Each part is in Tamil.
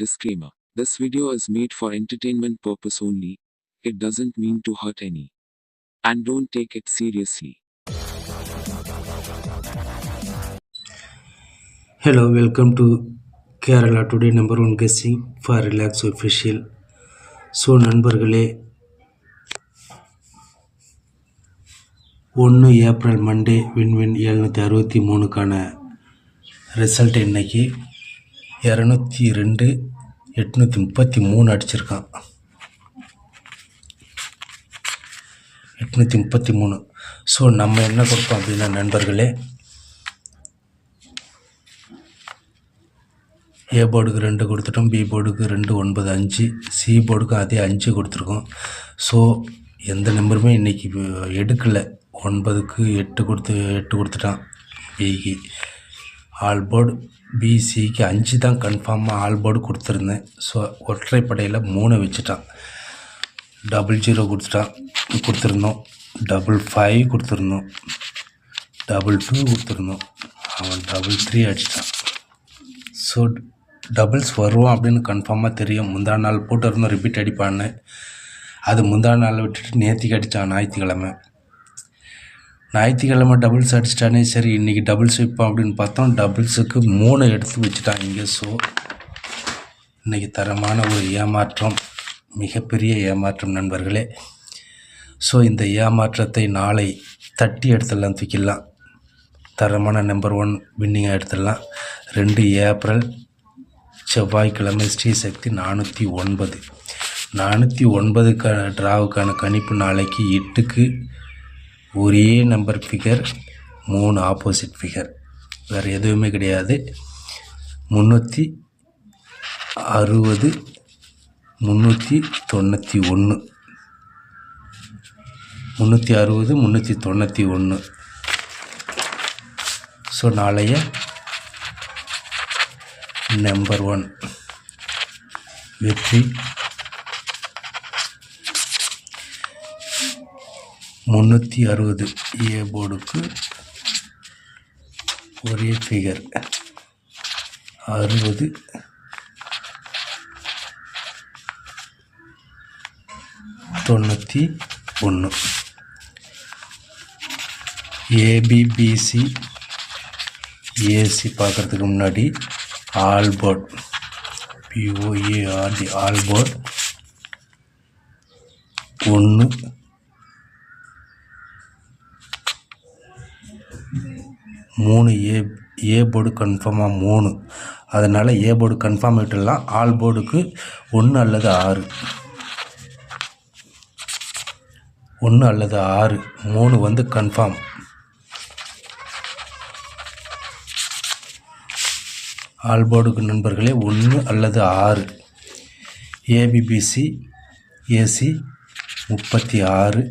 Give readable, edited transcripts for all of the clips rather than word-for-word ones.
Disclaimer. This video is made for entertainment purpose only. It doesn't mean to hurt any. And don't take it seriously. Hello, welcome to Kerala Today number 1 guessing for Relax Official. So நண்பர்களே, 1 ஏப்ரல் மண்டே வின்வின் 763க்கான ரிசல்ட் இன்னைக்கு 202 833 அடிச்சிருக்கான். 833. ஸோ நம்ம என்ன கொடுப்போம் அப்படின்னா நண்பர்களே, ஏ போர்டுக்கு 2 கொடுத்துட்டோம், பி போர்டுக்கு 2 9 5, சி போர்டுக்கும் அதே 5 கொடுத்துருக்கோம். ஸோ எந்த நம்பருமே இன்றைக்கி எடுக்கலை. 9க்கு 8 கொடுத்துட்டான் பிக்கு. ஆல் போர்டு பிசிக்கு 5 தான் கன்ஃபார்மாக ஆல் போர்டு கொடுத்துருந்தேன். ஸோ ஒற்றைப்படையில் 3 வச்சுட்டான். 00 கொடுத்துருந்தோம், 55 கொடுத்துருந்தோம், 22 கொடுத்துருந்தோம், அவன் 33 அடிச்சிட்டான். ஸோ டபுள்ஸ் வருவான் அப்படின்னு கன்ஃபார்மாக தெரியும். முந்தா நாள் போட்டிருந்தோம் ரிப்பீட் அடிப்பான்னு. அது முந்தா நாள் விட்டுட்டு நேற்றுக்கு அடித்தான். ஞாயிற்றுக்கிழமை டபுள்ஸ் அடிச்சிட்டானே, சரி இன்றைக்கி டபுள்ஸ் வைப்போம் அப்படின்னு பார்த்தோம். டபுள்ஸுக்கு 3 எடுத்து வச்சுட்டான் இங்கே. ஸோ இன்றைக்கி தரமான ஒரு ஏமாற்றம், மிகப்பெரிய ஏமாற்றம் நண்பர்களே. ஸோ இந்த ஏமாற்றத்தை நாளை தட்டி எடுத்துடலாம், தூக்கிடலாம். தரமான நம்பர் 1 வின்னிங்காக எடுத்துடலாம். 2 ஏப்ரல் செவ்வாய்க்கிழமை ஸ்ரீசக்தி 409. 409க்கான ட்ராவுக்கான கணிப்பு நாளைக்கு 8க்கு ஒரே நம்பர் ஃபிகர், 3 ஆப்போசிட் ஃபிகர், வேறு எதுவுமே கிடையாது. 360 391 360 391. ஸோ நாளைய நம்பர் 1 வெற்றி 360. ஏ போர்டுக்கு ஒரே ஃபிகர் 60 91. ஏபிபிசி ஏசி பார்க்குறதுக்கு முன்னாடி all board POARD all board 1 3. A board கன்ஃபார்மாக 3, அதனால் ஏ போர்டு கன்ஃபார்ம் விட்டுடலாம். ஆல் போர்டுக்கு 1 அல்லது 6, 1 அல்லது 6, 3 வந்து கன்ஃபார்ம். ஆல் போர்டுக்கு நண்பர்களே 1 அல்லது 6. ABBC AC 36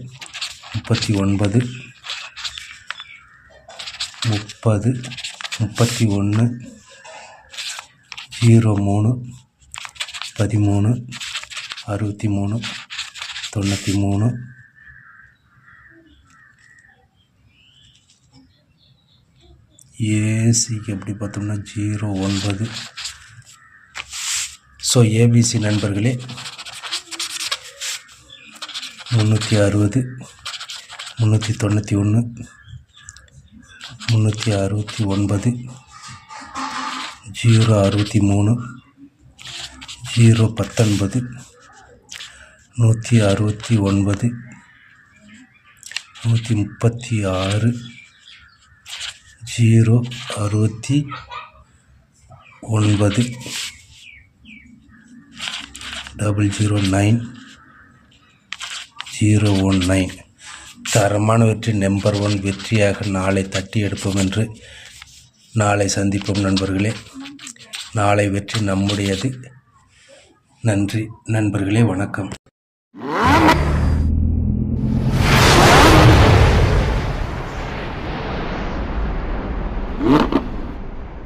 39 30 31 03 13 63 93. ஏசிக்கு எப்படி பார்த்தோம்னா 09. ஸோ ஏபிசி நண்பர்களே 360 391 369 063 019 169 136 069 009 019. தரமான வெற்றி நம்பர் 1 வெற்றியாக நாளை தட்டி எடுப்போம் என்று நாளை சந்திப்போம் நண்பர்களே. நாளை வெற்றி நம்முடையது. நன்றி நண்பர்களே, வணக்கம்.